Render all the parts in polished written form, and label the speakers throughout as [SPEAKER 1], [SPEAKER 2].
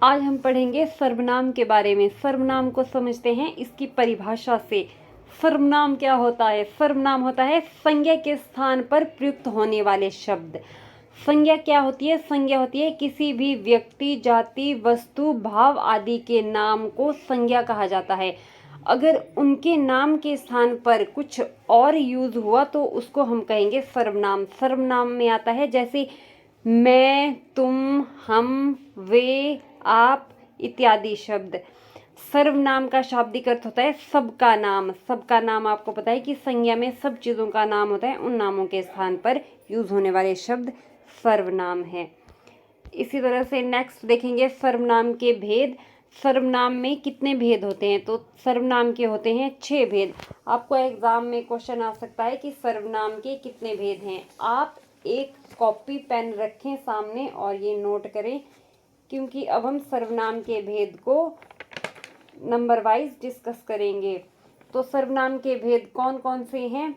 [SPEAKER 1] आज हम पढ़ेंगे सर्वनाम के बारे में। सर्वनाम को समझते हैं इसकी परिभाषा से। सर्वनाम क्या होता है? सर्वनाम होता है संज्ञा के स्थान पर प्रयुक्त होने वाले शब्द। संज्ञा क्या होती है? संज्ञा होती है किसी भी व्यक्ति, जाति, वस्तु, भाव आदि के नाम को संज्ञा कहा जाता है। अगर उनके नाम के स्थान पर कुछ और यूज हुआ तो उसको हम कहेंगे सर्वनाम। सर्वनाम में आता है जैसे मैं, तुम, हम, वे, आप इत्यादि शब्द। सर्वनाम का शाब्दिक अर्थ होता है सबका नाम। सबका नाम आपको पता है कि संज्ञा में सब चीज़ों का नाम होता है, उन नामों के स्थान पर यूज होने वाले शब्द सर्वनाम है। इसी तरह से नेक्स्ट देखेंगे सर्वनाम के भेद। सर्वनाम में कितने भेद होते हैं? तो सर्वनाम के होते हैं 6 भेद। आपको एग्जाम में क्वेश्चन आ सकता है कि सर्वनाम के कितने भेद हैं। आप एक कॉपी पेन रखें सामने और ये नोट करें, क्योंकि अब हम सर्वनाम के भेद को नंबर वाइज डिस्कस करेंगे। तो सर्वनाम के भेद कौन कौन से हैं?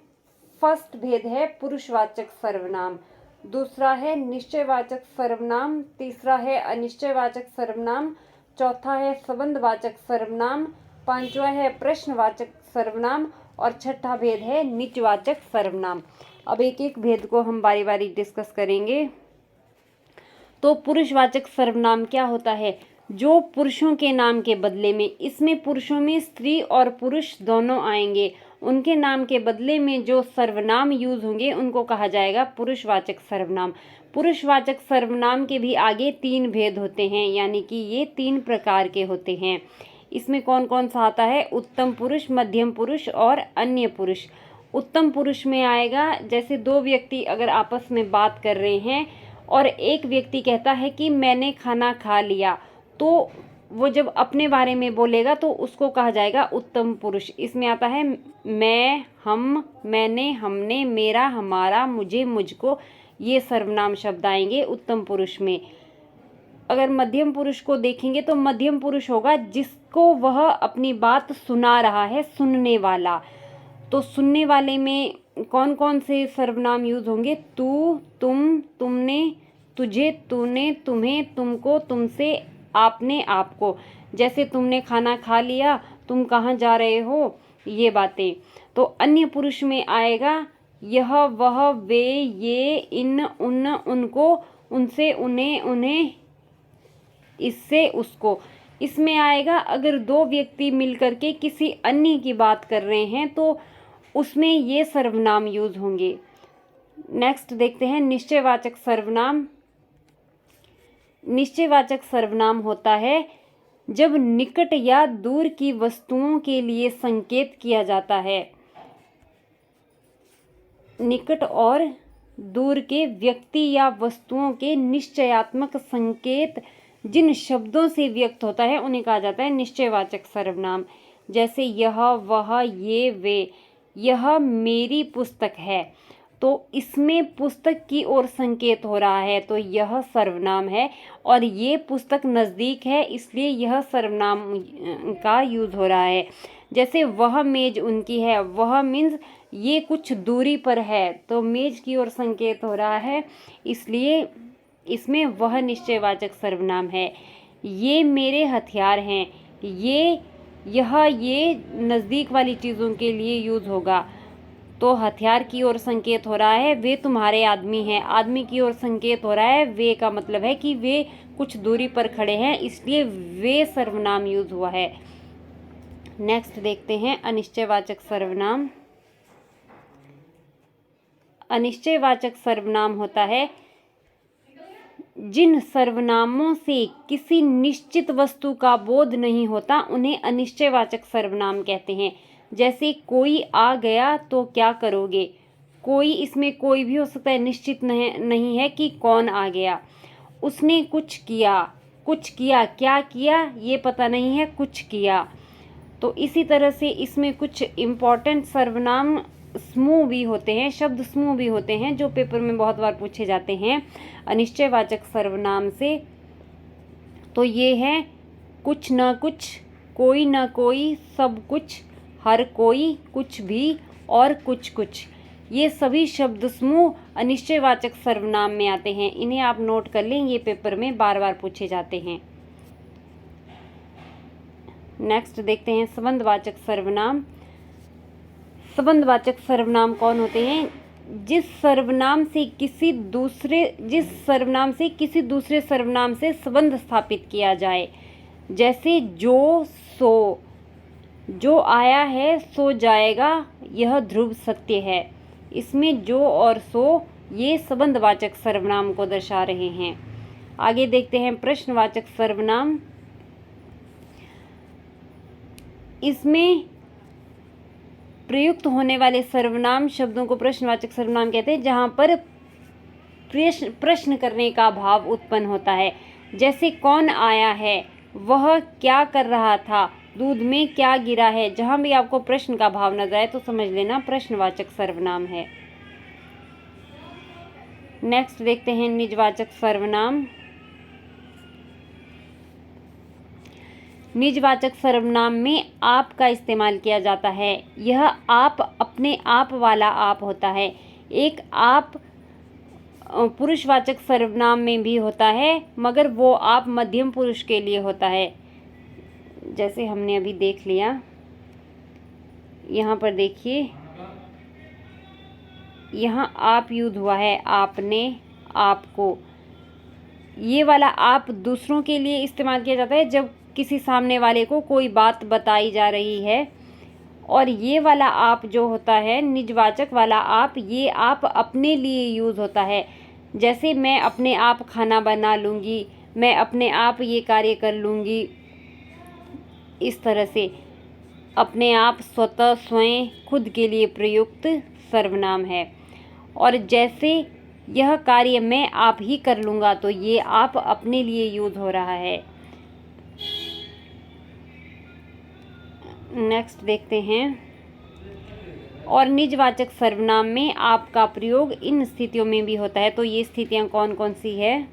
[SPEAKER 1] फर्स्ट भेद है पुरुषवाचक सर्वनाम, दूसरा है निश्चयवाचक सर्वनाम, तीसरा है अनिश्चयवाचक सर्वनाम, चौथा है संबंधवाचक सर्वनाम, पांचवा है प्रश्नवाचक सर्वनाम और छठा भेद है निजवाचक सर्वनाम। अब एक एक भेद को हम बारी बारी डिस्कस करेंगे। तो पुरुषवाचक सर्वनाम क्या होता है? जो पुरुषों के नाम के बदले में, इसमें पुरुषों में स्त्री और पुरुष दोनों आएंगे, उनके नाम के बदले में जो सर्वनाम यूज होंगे उनको कहा जाएगा पुरुषवाचक सर्वनाम। पुरुषवाचक सर्वनाम के भी आगे 3 भेद होते हैं, यानी कि ये 3 प्रकार के होते हैं। इसमें कौन कौन सा आता है? उत्तम पुरुष, मध्यम पुरुष और अन्य पुरुष। उत्तम पुरुष में आएगा जैसे 2 व्यक्ति अगर आपस में बात कर रहे हैं और एक व्यक्ति कहता है कि मैंने खाना खा लिया, तो वो जब अपने बारे में बोलेगा तो उसको कहा जाएगा उत्तम पुरुष। इसमें आता है मैं, हम, मैंने, हमने, मेरा, हमारा, मुझे, मुझको, ये सर्वनाम शब्द आएंगे उत्तम पुरुष में। अगर मध्यम पुरुष को देखेंगे तो मध्यम पुरुष होगा जिसको वह अपनी बात सुना रहा है, सुनने वाला। तो सुनने वाले में कौन कौन से सर्वनाम यूज होंगे? तू, तुम, तुमने, तुझे, तूने, तुम्हें, तुमको, तुमसे, आपने, आपको। जैसे तुमने खाना खा लिया, तुम कहाँ जा रहे हो, ये बातें। तो अन्य पुरुष में आएगा यह, वह, वे, ये, इन, उन, उनको, उनसे, उन्हें, उन्हें, इससे, उसको। इसमें आएगा अगर 2 व्यक्ति मिलकर के किसी अन्य की बात कर रहे हैं तो उसमें ये सर्वनाम यूज होंगे। नेक्स्ट देखते हैं निश्चयवाचक सर्वनाम। निश्चयवाचक सर्वनाम होता है जब निकट या दूर की वस्तुओं के लिए संकेत किया जाता है। निकट और दूर के व्यक्ति या वस्तुओं के निश्चयात्मक संकेत जिन शब्दों से व्यक्त होता है उन्हें कहा जाता है निश्चयवाचक सर्वनाम। जैसे यह, वह, ये, वे। यह मेरी पुस्तक है, तो इसमें पुस्तक की ओर संकेत हो रहा है, तो यह सर्वनाम है। और ये पुस्तक नज़दीक है, इसलिए यह सर्वनाम का यूज हो रहा है। जैसे वह मेज उनकी है, वह मीन्स ये कुछ दूरी पर है, तो मेज की ओर संकेत हो रहा है, इसलिए इसमें वह निश्चयवाचक सर्वनाम है। ये मेरे हथियार हैं, ये नज़दीक वाली चीज़ों के लिए यूज होगा, तो हथियार की ओर संकेत हो रहा है। वे तुम्हारे आदमी हैं, आदमी की ओर संकेत हो रहा है, वे का मतलब है कि वे कुछ दूरी पर खड़े हैं, इसलिए वे सर्वनाम यूज हुआ है। नेक्स्ट देखते हैं अनिश्चयवाचक सर्वनाम। अनिश्चयवाचक सर्वनाम होता है जिन सर्वनामों से किसी निश्चित वस्तु का बोध नहीं होता उन्हें अनिश्चयवाचक सर्वनाम कहते हैं। जैसे कोई आ गया तो क्या करोगे। कोई, इसमें कोई भी हो सकता है, निश्चित नहीं है कि कौन आ गया। उसने कुछ किया, क्या किया ये पता नहीं है, कुछ किया। तो इसी तरह से इसमें कुछ इम्पॉर्टेंट सर्वनाम समूह भी होते हैं, शब्द समूह भी होते हैं जो पेपर में बहुत बार पूछे जाते हैं अनिश्चयवाचक सर्वनाम से। तो ये है कुछ न कुछ, कोई न कोई, सब कुछ, हर कोई, कुछ भी और कुछ कुछ। ये सभी शब्द समूह अनिश्चयवाचक सर्वनाम में आते हैं। इन्हें आप नोट कर लें, ये पेपर में बार बार पूछे जाते हैं। नेक्स्ट देखते हैं संबंधवाचक सर्वनाम। संबंधवाचक सर्वनाम कौन होते हैं? जिस सर्वनाम से किसी दूसरे सर्वनाम से संबंध स्थापित किया जाए। जैसे जो, सो, जो आया है सो जाएगा, यह ध्रुव सत्य है। इसमें जो और सो ये संबंधवाचक सर्वनाम को दर्शा रहे हैं। आगे देखते हैं प्रश्नवाचक सर्वनाम। इसमें प्रयुक्त होने वाले सर्वनाम शब्दों को प्रश्नवाचक सर्वनाम कहते हैं, जहाँ पर प्रश्न करने का भाव उत्पन्न होता है। जैसे कौन आया है, वह क्या कर रहा था, दूध में क्या गिरा है। जहाँ भी आपको प्रश्न का भाव नजर आए तो समझ लेना प्रश्नवाचक सर्वनाम है। नेक्स्ट देखते हैं निजवाचक सर्वनाम। निजवाचक सर्वनाम में आप का इस्तेमाल किया जाता है। यह आप अपने आप वाला आप होता है। एक आप पुरुषवाचक सर्वनाम में भी होता है, मगर वो आप मध्यम पुरुष के लिए होता है। जैसे हमने अभी देख लिया, यहाँ पर देखिए, यहाँ आप यूज हुआ है, आपने, आपको। ये वाला आप दूसरों के लिए इस्तेमाल किया जाता है जब किसी सामने वाले को कोई बात बताई जा रही है। और ये वाला आप जो होता है, निजवाचक वाला आप, ये आप अपने लिए यूज़ होता है। जैसे मैं अपने आप खाना बना लूँगी, मैं अपने आप ये कार्य कर लूँगी। इस तरह से अपने आप, स्वतः, स्वयं, खुद के लिए प्रयुक्त सर्वनाम है। और जैसे यह कार्य मैं आप ही कर लूँगा, तो ये आप अपने लिए यूज़ हो रहा है। नेक्स्ट देखते हैं। और निजवाचक सर्वनाम में आप का प्रयोग इन स्थितियों में भी होता है। तो ये स्थितियां कौन कौन सी है?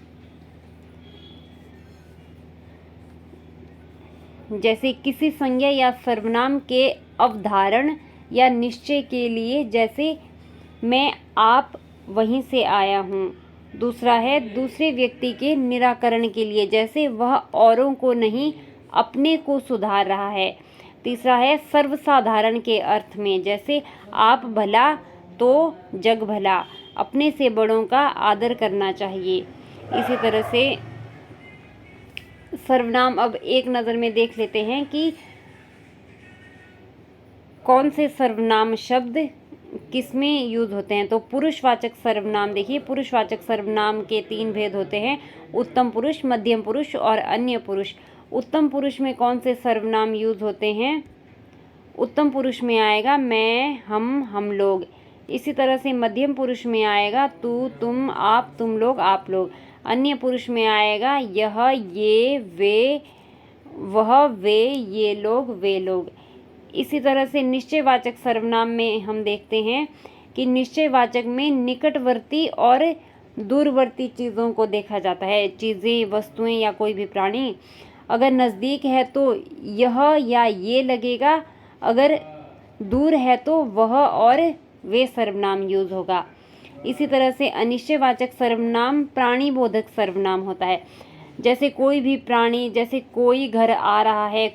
[SPEAKER 1] जैसे किसी संज्ञा या सर्वनाम के अवधारण या निश्चय के लिए, जैसे मैं आप वहीं से आया हूँ। दूसरा है दूसरे व्यक्ति के निराकरण के लिए, जैसे वह औरों को नहीं अपने को सुधार रहा है। तीसरा है सर्वसाधारण के अर्थ में, जैसे आप भला तो जग भला, अपने से बड़ों का आदर करना चाहिए। इसी तरह से सर्वनाम अब एक नज़र में देख लेते हैं कि कौन से सर्वनाम शब्द किसमें यूज होते हैं। तो पुरुषवाचक सर्वनाम देखिए, पुरुषवाचक सर्वनाम के 3 भेद होते हैं: उत्तम पुरुष, मध्यम पुरुष और अन्य पुरुष। उत्तम पुरुष में कौन से सर्वनाम यूज होते हैं? उत्तम पुरुष में आएगा मैं, हम लोग। इसी तरह से मध्यम पुरुष में आएगा तू, तुम, आप, तुम लोग, आप लोग। अन्य पुरुष में आएगा यह, ये, वे, वह, वे, ये लोग, वे लोग। इसी तरह से निश्चयवाचक सर्वनाम में हम देखते हैं कि निश्चयवाचक में निकटवर्ती और दूरवर्ती चीज़ों को देखा जाता है। चीज़ें, वस्तुएं या कोई भी प्राणी। अगर नज़दीक है तो यह या ये लगेगा, अगर दूर है तो वह और वे सर्वनाम यूज होगा। इसी तरह से अनिश्चयवाचक सर्वनाम प्राणीबोधक सर्वनाम होता है। जैसे कोई भी प्राणी, जैसे कोई घर आ रहा है,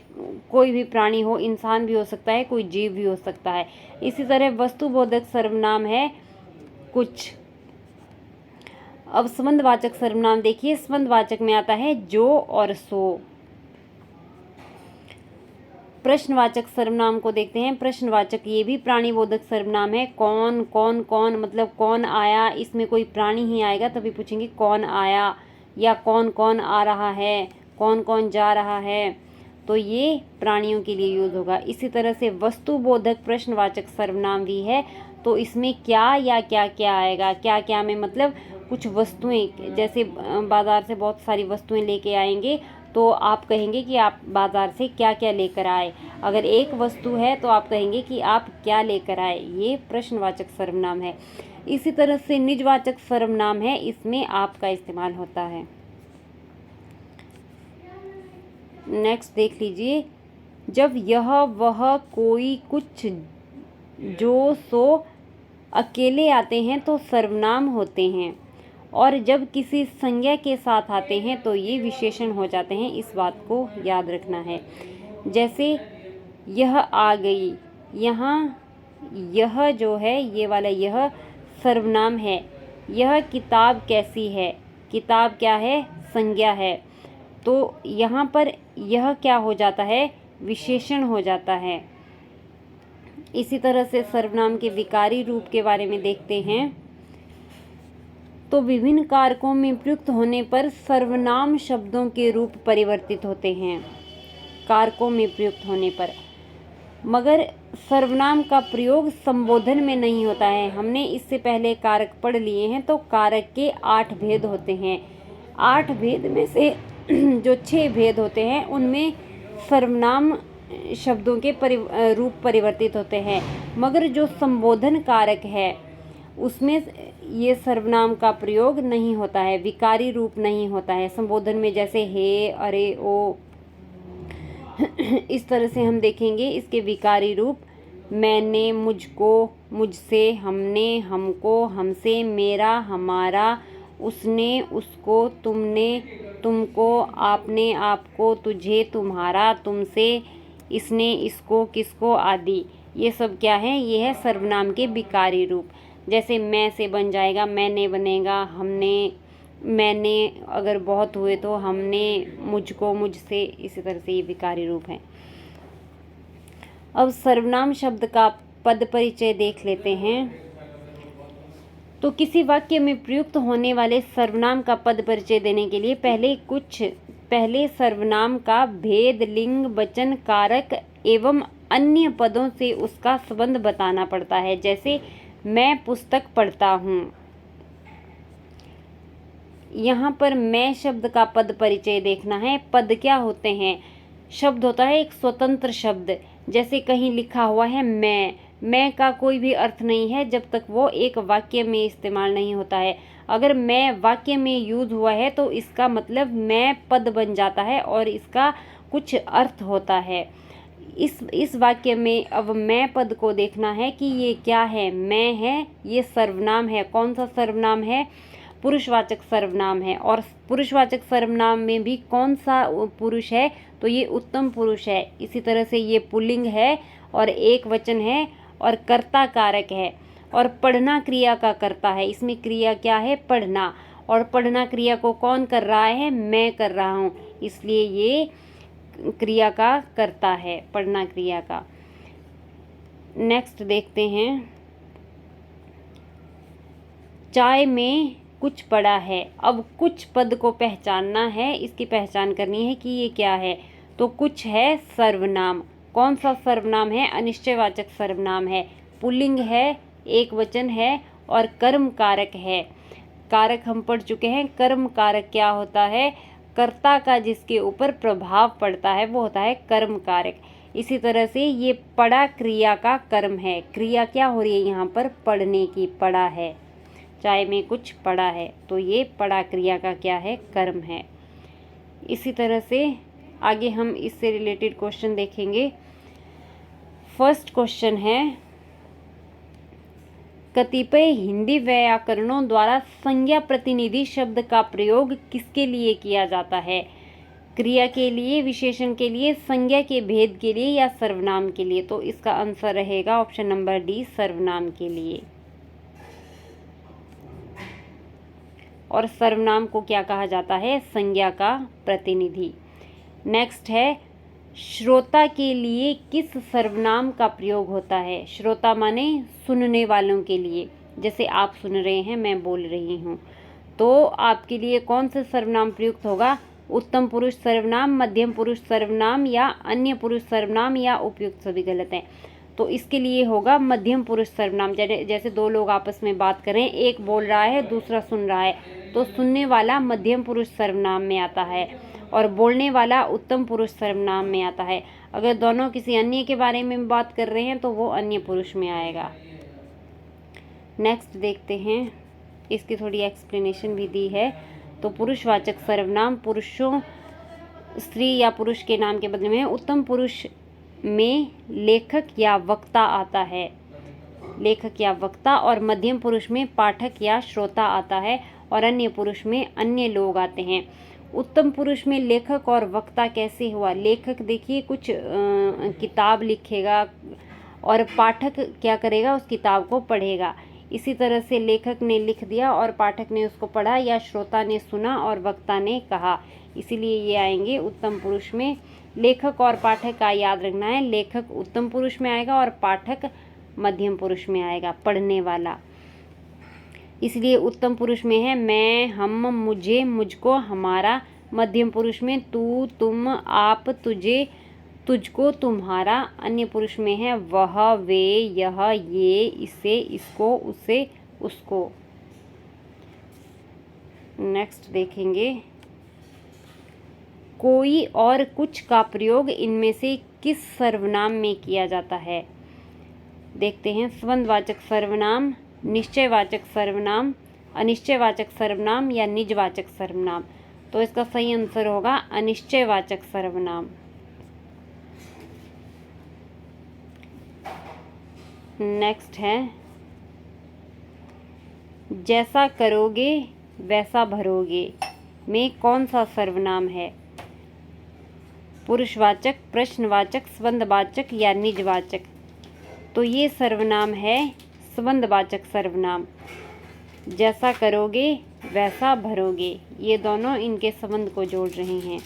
[SPEAKER 1] कोई भी प्राणी हो, इंसान भी हो सकता है, कोई जीव भी हो सकता है। इसी तरह वस्तुबोधक सर्वनाम है कुछ। अब संबंधवाचक सर्वनाम देखिए, संबंधवाचक में आता है जो और सो। प्रश्नवाचक सर्वनाम को देखते हैं। प्रश्नवाचक ये भी प्राणीबोधक सर्वनाम है। कौन, कौन, कौन मतलब कौन आया, इसमें कोई प्राणी ही आएगा तभी पूछेंगे कौन आया, या कौन कौन आ रहा है, कौन कौन जा रहा है, तो ये प्राणियों के लिए यूज होगा। इसी तरह से वस्तुबोधक प्रश्नवाचक सर्वनाम भी है। तो इसमें क्या या क्या क्या आएगा। क्या क्या में मतलब कुछ वस्तुएं, जैसे बाज़ार से बहुत सारी वस्तुएं लेके आएंगे तो आप कहेंगे कि आप बाज़ार से क्या क्या लेकर आए। अगर एक वस्तु है तो आप कहेंगे कि आप क्या लेकर आए। ये प्रश्नवाचक सर्वनाम है। इसी तरह से निजवाचक सर्वनाम है, इसमें आप का इस्तेमाल होता है। नेक्स्ट देख लीजिए, जब यह, वह, कोई, कुछ, जो, सो अकेले आते हैं तो सर्वनाम होते हैं, और जब किसी संज्ञा के साथ आते हैं तो ये विशेषण हो जाते हैं। इस बात को याद रखना है। जैसे यह आ गई, यहाँ यह जो है, ये वाला यह सर्वनाम है। यह किताब कैसी है, किताब क्या है, संज्ञा है। तो यहाँ पर यह क्या हो जाता है, विशेषण हो जाता है। इसी तरह से सर्वनाम के विकारी रूप के बारे में देखते हैं। तो विभिन्न कारकों में प्रयुक्त होने पर सर्वनाम शब्दों के रूप परिवर्तित होते हैं, कारकों में प्रयुक्त होने पर। मगर सर्वनाम का प्रयोग संबोधन में नहीं होता है। हमने इससे पहले कारक पढ़ लिए हैं। तो कारक के 8 भेद होते हैं। 8 भेद में से जो 6 भेद होते हैं उनमें सर्वनाम शब्दों के रूप परिवर्तित होते हैं। मगर जो संबोधन कारक है उसमें ये सर्वनाम का प्रयोग नहीं होता है, विकारी रूप नहीं होता है संबोधन में, जैसे हे, अरे, ओ। इस तरह से हम देखेंगे इसके विकारी रूप। मैंने, मुझको, मुझसे, हमने, हमको, हमसे, मेरा, हमारा, उसने, उसको, तुमने, तुमको, आपने, आपको, तुझे, तुम्हारा, तुमसे, इसने, इसको, किसको आदि। ये सब क्या है, ये है सर्वनाम के विकारी रूप। जैसे मैं से बन जाएगा, मैंने बनेगा, हमने, मैंने अगर बहुत हुए तो हमने, मुझको, मुझसे। इसी तरह से ये विकारी रूप है। अब सर्वनाम शब्द का पद परिचय देख लेते हैं। तो किसी वाक्य में प्रयुक्त होने वाले सर्वनाम का पद परिचय देने के लिए पहले सर्वनाम का भेद, लिंग, वचन, कारक एवं अन्य पदों से उसका संबंध बताना पड़ता है। जैसे मैं पुस्तक पढ़ता हूँ। यहाँ पर मैं शब्द का पद परिचय देखना है। पद क्या होते हैं, शब्द होता है एक स्वतंत्र शब्द। जैसे कहीं लिखा हुआ है मैं का कोई भी अर्थ नहीं है जब तक वो एक वाक्य में इस्तेमाल नहीं होता है। अगर मैं वाक्य में यूज हुआ है तो इसका मतलब मैं पद बन जाता है और इसका कुछ अर्थ होता है। इस वाक्य में अब मैं पद को देखना है कि ये क्या है, मैं है, ये सर्वनाम है। कौन सा सर्वनाम है, पुरुषवाचक सर्वनाम है। और पुरुषवाचक सर्वनाम में भी कौन सा पुरुष है, तो ये उत्तम पुरुष है। इसी तरह से ये पुल्लिंग है और एक वचन है और कर्ता कारक है। और पढ़ना क्रिया का कर्ता है। इसमें क्रिया क्या है, पढ़ना। और पढ़ना क्रिया को कौन कर रहा है, मैं कर रहा हूँ, इसलिए ये क्रिया का कर्ता है, पढ़ना क्रिया का। नेक्स्ट देखते हैं, चाय में कुछ पड़ा है। अब कुछ पद को पहचानना है, इसकी पहचान करनी है कि ये क्या है। तो कुछ है सर्वनाम। कौन सा सर्वनाम है, अनिश्चयवाचक सर्वनाम है, पुल्लिंग है, एक वचन है और कर्म कारक है। कारक हम पढ़ चुके हैं। कर्म कारक क्या होता है, कर्ता का जिसके ऊपर प्रभाव पड़ता है वो होता है कर्म कारक। इसी तरह से ये पढ़ा क्रिया का कर्म है। क्रिया क्या हो रही है यहाँ पर, पढ़ने की, पढ़ा है। चाय में कुछ पड़ा है, तो ये पढ़ा क्रिया का क्या है, कर्म है। इसी तरह से आगे हम इससे रिलेटेड क्वेश्चन देखेंगे। फर्स्ट क्वेश्चन है, कतिपय हिंदी व्याकरणों द्वारा संज्ञा प्रतिनिधि शब्द का प्रयोग किसके लिए किया जाता है, क्रिया के लिए, विशेषण के लिए, संज्ञा के भेद के लिए या सर्वनाम के लिए। तो इसका आंसर रहेगा ऑप्शन नंबर डी, सर्वनाम के लिए। और सर्वनाम को क्या कहा जाता है, संज्ञा का प्रतिनिधि। नेक्स्ट है, श्रोता के लिए किस सर्वनाम का प्रयोग होता है। श्रोता माने सुनने वालों के लिए। जैसे आप सुन रहे हैं, मैं बोल रही हूँ, तो आपके लिए कौन सा सर्वनाम प्रयुक्त होगा, उत्तम पुरुष सर्वनाम, मध्यम पुरुष सर्वनाम या अन्य पुरुष सर्वनाम या उपयुक्त, सभी गलत हैं। तो इसके लिए होगा मध्यम पुरुष सर्वनाम। जैसे दो लोग आपस में बात कर रहे हैं, एक बोल रहा है, दूसरा सुन रहा है, तो सुनने वाला मध्यम पुरुष सर्वनाम में आता है और बोलने वाला उत्तम पुरुष सर्वनाम में आता है। अगर दोनों किसी अन्य के बारे में बात कर रहे हैं तो वो अन्य पुरुष में आएगा। नेक्स्ट देखते हैं, इसकी थोड़ी एक्सप्लेनेशन भी दी है। तो पुरुषवाचक सर्वनाम पुरुषों, स्त्री या पुरुष के नाम के बदले में उत्तम पुरुष में लेखक या वक्ता आता है, लेखक या वक्ता, और मध्यम पुरुष में पाठक या श्रोता आता है और अन्य पुरुष में अन्य लोग आते हैं। उत्तम पुरुष में लेखक और वक्ता कैसे हुआ? लेखक देखिए कुछ किताब लिखेगा और पाठक क्या करेगा, उस किताब को पढ़ेगा। इसी तरह से लेखक ने लिख दिया और पाठक ने उसको पढ़ा, या श्रोता ने सुना और वक्ता ने कहा, इसीलिए ये आएंगे उत्तम पुरुष में। लेखक और पाठक का याद रखना है, लेखक उत्तम पुरुष में आएगा और पाठक मध्यम पुरुष में आएगा, पढ़ने वाला। इसलिए उत्तम पुरुष में है मैं, हम, मुझे, मुझको, हमारा। मध्यम पुरुष में तू, तुम, आप, तुझे, तुझको, तुम्हारा। अन्य पुरुष में है वह, वे, यह, ये, इसे, इसको, उसे, उसको। नेक्स्ट देखेंगे, कोई और कुछ का प्रयोग इनमें से किस सर्वनाम में किया जाता है? देखते हैं, संबंधवाचक सर्वनाम, निश्चयवाचक सर्वनाम, अनिश्चयवाचक सर्वनाम या निजवाचक सर्वनाम। तो इसका सही आंसर होगा अनिश्चयवाचक सर्वनाम। नेक्स्ट है, जैसा करोगे वैसा भरोगे में कौन सा सर्वनाम है? पुरुषवाचक, प्रश्नवाचक, संबंधवाचक या निजवाचक? तो ये सर्वनाम है संबंधवाचक सर्वनाम। जैसा करोगे वैसा भरोगे, ये दोनों इनके संबंध को जोड़ रहे हैं।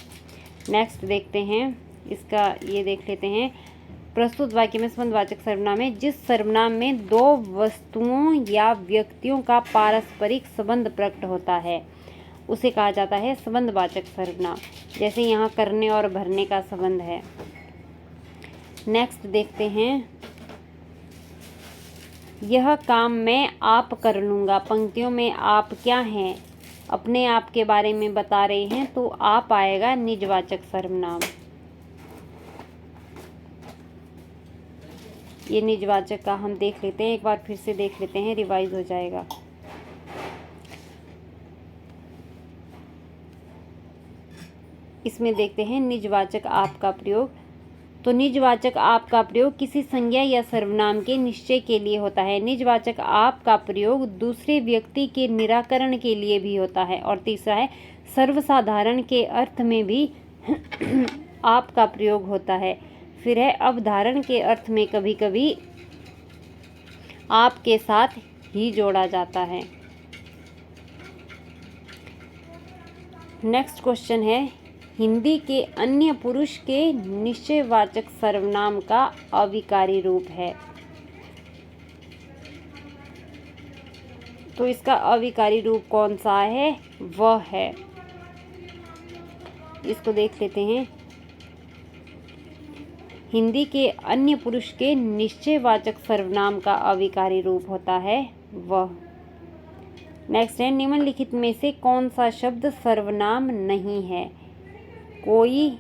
[SPEAKER 1] नेक्स्ट देखते हैं, इसका ये देख लेते हैं, प्रस्तुत वाक्य में संबंधवाचक सर्वनाम है जिस सर्वनाम में दो वस्तुओं या व्यक्तियों का पारस्परिक संबंध प्रकट होता है उसे कहा जाता है संबंधवाचक सर्वनाम। जैसे यहाँ करने और भरने का संबंध है। नेक्स्ट देखते हैं, यह काम मैं आप कर लूँगा। पंक्तियों में आप क्या हैं, अपने आप के बारे में बता रहे हैं, तो आप आएगा निजवाचक सर्वनाम। ये निजवाचक का हम देख लेते हैं, एक बार फिर से देख लेते हैं, रिवाइज हो जाएगा। इसमें देखते हैं निजवाचक आप का प्रयोग। तो निजवाचक आप का प्रयोग किसी संज्ञा या सर्वनाम के निश्चय के लिए होता है। निजवाचक आप का प्रयोग दूसरे व्यक्ति के निराकरण के लिए भी होता है। और तीसरा है, सर्वसाधारण के अर्थ में भी आप का प्रयोग होता है। फिर है, अवधारण के अर्थ में कभी कभी आप के साथ ही जोड़ा जाता है। नेक्स्ट क्वेश्चन है, हिंदी के अन्य पुरुष के निश्चयवाचक सर्वनाम का अविकारी रूप है। तो इसका अविकारी रूप कौन सा है? वह है। इसको देख लेते हैं, हिंदी के अन्य पुरुष के निश्चयवाचक सर्वनाम का अविकारी रूप होता है वह। नेक्स्ट है, निम्नलिखित में से कौन सा शब्द सर्वनाम नहीं है? कोई,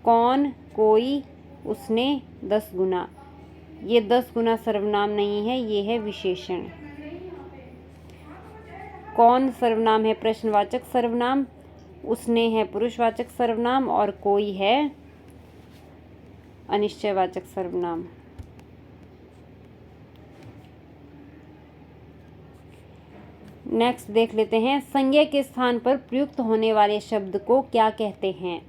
[SPEAKER 1] कौन, कोई, उसने, 10 गुना। ये 10 गुना सर्वनाम नहीं है, ये है विशेषण। कौन सर्वनाम है प्रश्नवाचक सर्वनाम, उसने है पुरुषवाचक सर्वनाम और कोई है अनिश्चयवाचक सर्वनाम। नेक्स्ट देख लेते हैं, संज्ञा के स्थान पर प्रयुक्त होने वाले शब्द को क्या कहते हैं?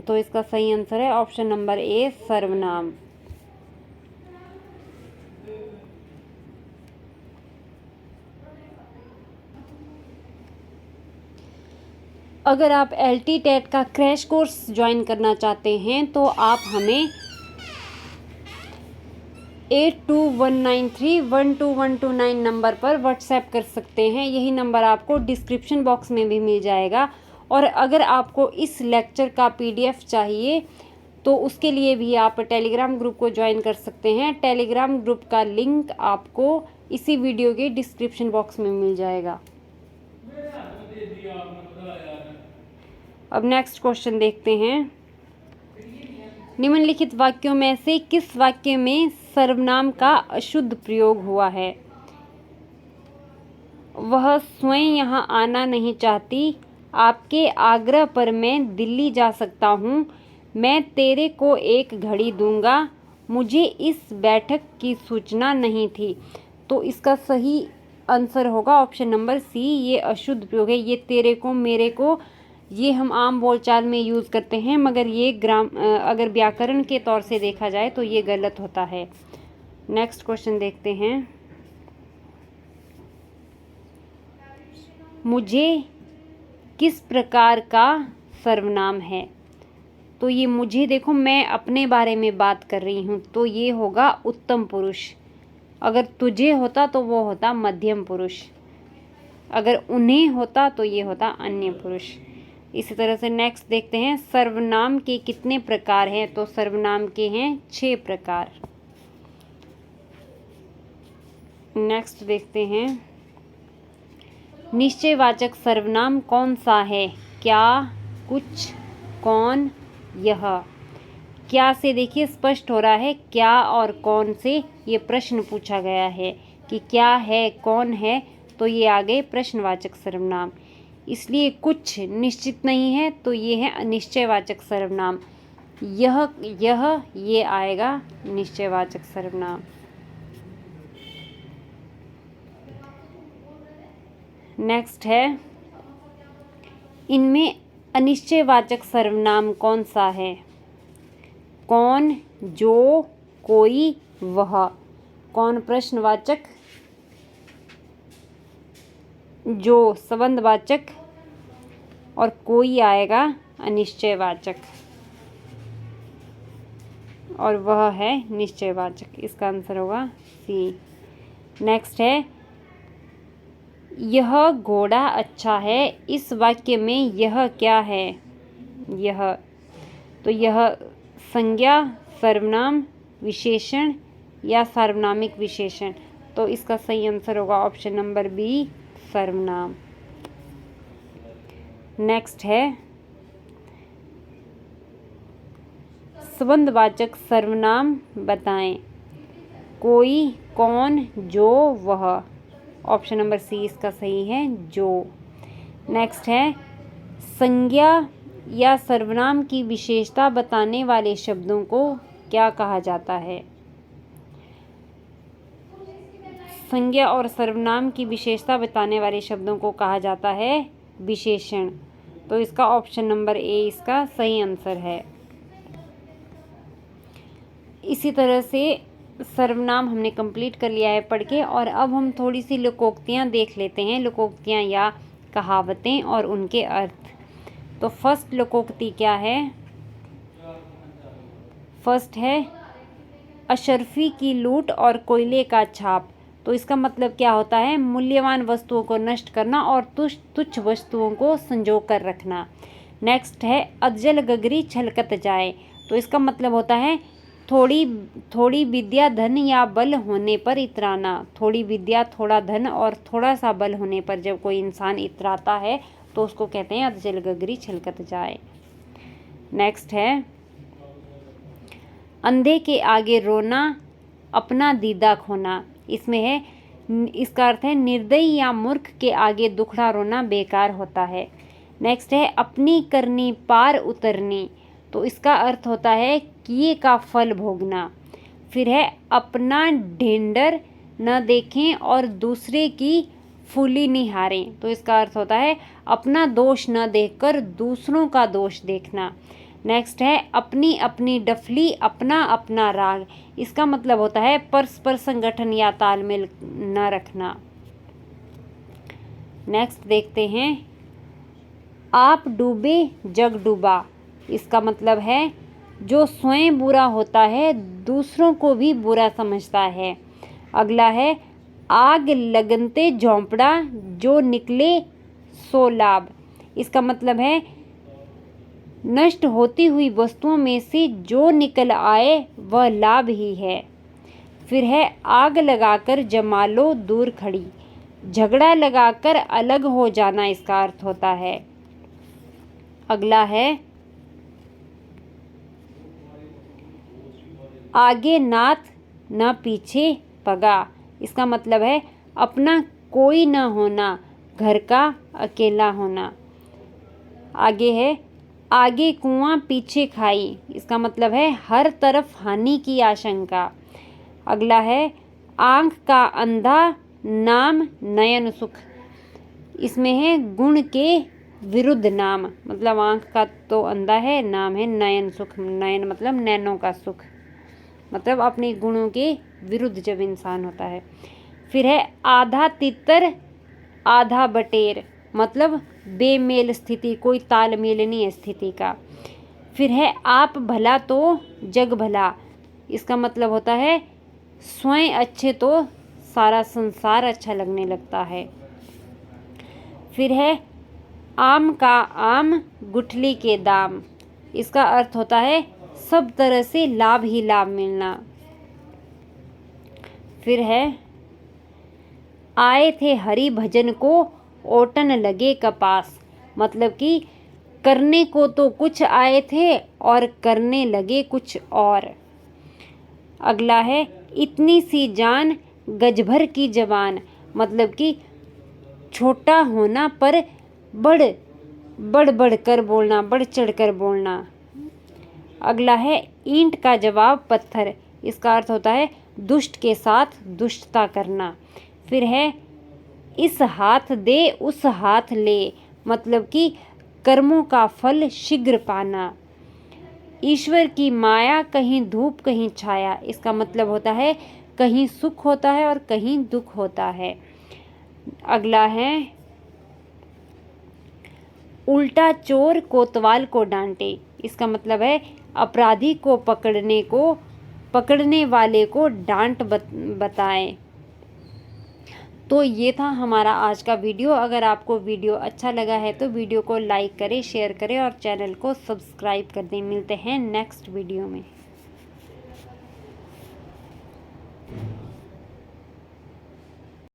[SPEAKER 1] तो इसका सही आंसर है ऑप्शन नंबर ए, सर्वनाम। अगर आप LT टेट का क्रैश कोर्स ज्वाइन करना चाहते हैं तो आप हमें 8219312129 नंबर पर व्हाट्सएप कर सकते हैं। यही नंबर आपको डिस्क्रिप्शन बॉक्स में भी मिल जाएगा। और अगर आपको इस लेक्चर का PDF चाहिए तो उसके लिए भी आप टेलीग्राम ग्रुप को ज्वाइन कर सकते हैं। टेलीग्राम ग्रुप का लिंक आपको इसी वीडियो के डिस्क्रिप्शन बॉक्स में मिल जाएगा। अब नेक्स्ट क्वेश्चन देखते हैं, निम्नलिखित वाक्यों में से किस वाक्य में सर्वनाम का अशुद्ध प्रयोग हुआ है? वह स्वयं यहाँ आना नहीं चाहती, आपके आग्रह पर मैं दिल्ली जा सकता हूँ, मैं तेरे को एक घड़ी दूंगा, मुझे इस बैठक की सूचना नहीं थी। तो इसका सही आंसर होगा ऑप्शन नंबर सी, ये अशुद्ध प्रयोग है। ये तेरे को, मेरे को, ये हम आम बोलचाल में यूज़ करते हैं, मगर ये अगर व्याकरण के तौर से देखा जाए तो ये गलत होता है। नेक्स्ट क्वेश्चन देखते हैं। मुझे किस प्रकार का सर्वनाम है? तो ये मुझे, देखो मैं अपने बारे में बात कर रही हूँ, तो ये होगा उत्तम पुरुष। अगर तुझे होता तो वो होता मध्यम पुरुष। अगर उन्हें होता तो ये होता अन्य पुरुष। इसी तरह से नेक्स्ट देखते हैं, सर्वनाम के कितने प्रकार हैं? तो सर्वनाम के हैं 6 प्रकार। नेक्स्ट देखते हैं, निश्चयवाचक सर्वनाम कौन सा है? क्या, कुछ, कौन, यह। क्या से देखिए स्पष्ट हो रहा है, क्या और कौन से ये प्रश्न पूछा गया है कि क्या है, कौन है, तो ये आ गए प्रश्नवाचक सर्वनाम। इसलिए कुछ निश्चित नहीं है, तो ये है अनिश्चयवाचक सर्वनाम। यह ये आएगा निश्चयवाचक सर्वनाम। नेक्स्ट है, इनमें अनिश्चयवाचक सर्वनाम कौन सा है? कौन, जो, कोई, वह। कौन प्रश्नवाचक, जो संबंधवाचक, और कोई आएगा अनिश्चयवाचक, और वह है निश्चयवाचक। इसका आंसर होगा सी। नेक्स्ट है, यह घोड़ा अच्छा है। इस वाक्य में यह क्या है? यह, तो यह संज्ञा, सर्वनाम, विशेषण या सार्वनामिक विशेषण। तो इसका सही आंसर होगा ऑप्शन नंबर बी, सर्वनाम। नेक्स्ट है, संबंधवाचक सर्वनाम बताएं। कोई, कौन, जो, वह। ऑप्शन नंबर सी इसका सही है, जो। नेक्स्ट है, संज्ञा या सर्वनाम की विशेषता बताने वाले शब्दों को क्या कहा जाता है? संज्ञा और सर्वनाम की विशेषता बताने वाले शब्दों को कहा जाता है विशेषण। तो इसका ऑप्शन नंबर ए इसका सही आंसर है। इसी तरह से सर्वनाम हमने कंप्लीट कर लिया है पढ़ के, और अब हम थोड़ी सी लोकोक्तियाँ देख लेते हैं, लोकोक्तियाँ या कहावतें और उनके अर्थ। तो फर्स्ट लोकोक्ति क्या है? फर्स्ट है, अशर्फी की लूट और कोयले का छाप। तो इसका मतलब क्या होता है? मूल्यवान वस्तुओं को नष्ट करना और तुच्छ वस्तुओं को संजो कर रखना। नेक्स्ट है, अजल गगरी छलकत जाए। तो इसका मतलब होता है थोड़ी विद्या, धन या बल होने पर इतराना। थोड़ी विद्या, थोड़ा धन और थोड़ा सा बल होने पर जब कोई इंसान इतराता है तो उसको कहते हैं अधजल गगरी छलकत जाए। नेक्स्ट है, अंधे के आगे रोना, अपना दीदा खोना। इसमें है, इसका अर्थ है निर्दयी या मूर्ख के आगे दुखड़ा रोना बेकार होता है। नेक्स्ट है, अपनी करनी पार उतरनी। तो इसका अर्थ होता है किए का फल भोगना। फिर है, अपना ढेंडर न देखें और दूसरे की फूली निहारें। तो इसका अर्थ होता है अपना दोष न देखकर दूसरों का दोष देखना। नेक्स्ट है, अपनी अपनी डफली, अपना अपना राग। इसका मतलब होता है परस्पर संगठन या तालमेल न रखना। नेक्स्ट देखते हैं, आप डूबे जग डूबा। इसका मतलब है जो स्वयं बुरा होता है दूसरों को भी बुरा समझता है। अगला है, आग लगनते झोंपड़ा, जो निकले सो लाभ। इसका मतलब है नष्ट होती हुई वस्तुओं में से जो निकल आए वह लाभ ही है। फिर है, आग लगाकर जमा लो दूर खड़ी। झगड़ा लगाकर अलग हो जाना इसका अर्थ होता है। अगला है, आगे नाथ न पीछे पगा। इसका मतलब है अपना कोई न होना, घर का अकेला होना। आगे है, आगे कुआं पीछे खाई। इसका मतलब है हर तरफ हानि की आशंका। अगला है, आँख का अंधा नाम नयन सुख, इसमें है गुण के विरुद्ध नाम, मतलब आँख का तो अंधा है, नाम है नयन सुख, नयन मतलब नैनों का सुख, मतलब अपने गुणों के विरुद्ध जब इंसान होता है। फिर है आधा तितर आधा बटेर, मतलब बेमेल स्थिति, कोई तालमेल नहीं है स्थिति का। फिर है आप भला तो जग भला, इसका मतलब होता है स्वयं अच्छे तो सारा संसार अच्छा लगने लगता है। फिर है आम का आम गुठली के दाम, इसका अर्थ होता है सब तरह से लाभ ही लाभ मिलना। फिर है आए थे हरि भजन को ओटन लगे कपास, मतलब कि करने को तो कुछ आए थे और करने लगे कुछ और। अगला है इतनी सी जान गज भर की जबान, मतलब कि छोटा होना पर बढ़ कर बोलना, बढ़ चढ़ कर बोलना। अगला है ईंट का जवाब पत्थर, इसका अर्थ होता है दुष्ट के साथ दुष्टता करना। फिर है इस हाथ दे उस हाथ ले, मतलब कि कर्मों का फल शीघ्र पाना। ईश्वर की माया कहीं धूप कहीं छाया, इसका मतलब होता है कहीं सुख होता है और कहीं दुख होता है। अगला है उल्टा चोर कोतवाल को डांटे, इसका मतलब है अपराधी को पकड़ने वाले को डांट बताएं। तो ये था हमारा आज का वीडियो। अगर आपको वीडियो अच्छा लगा है तो वीडियो को लाइक करें, शेयर करें और चैनल को सब्सक्राइब कर दें। मिलते हैं नेक्स्ट वीडियो में।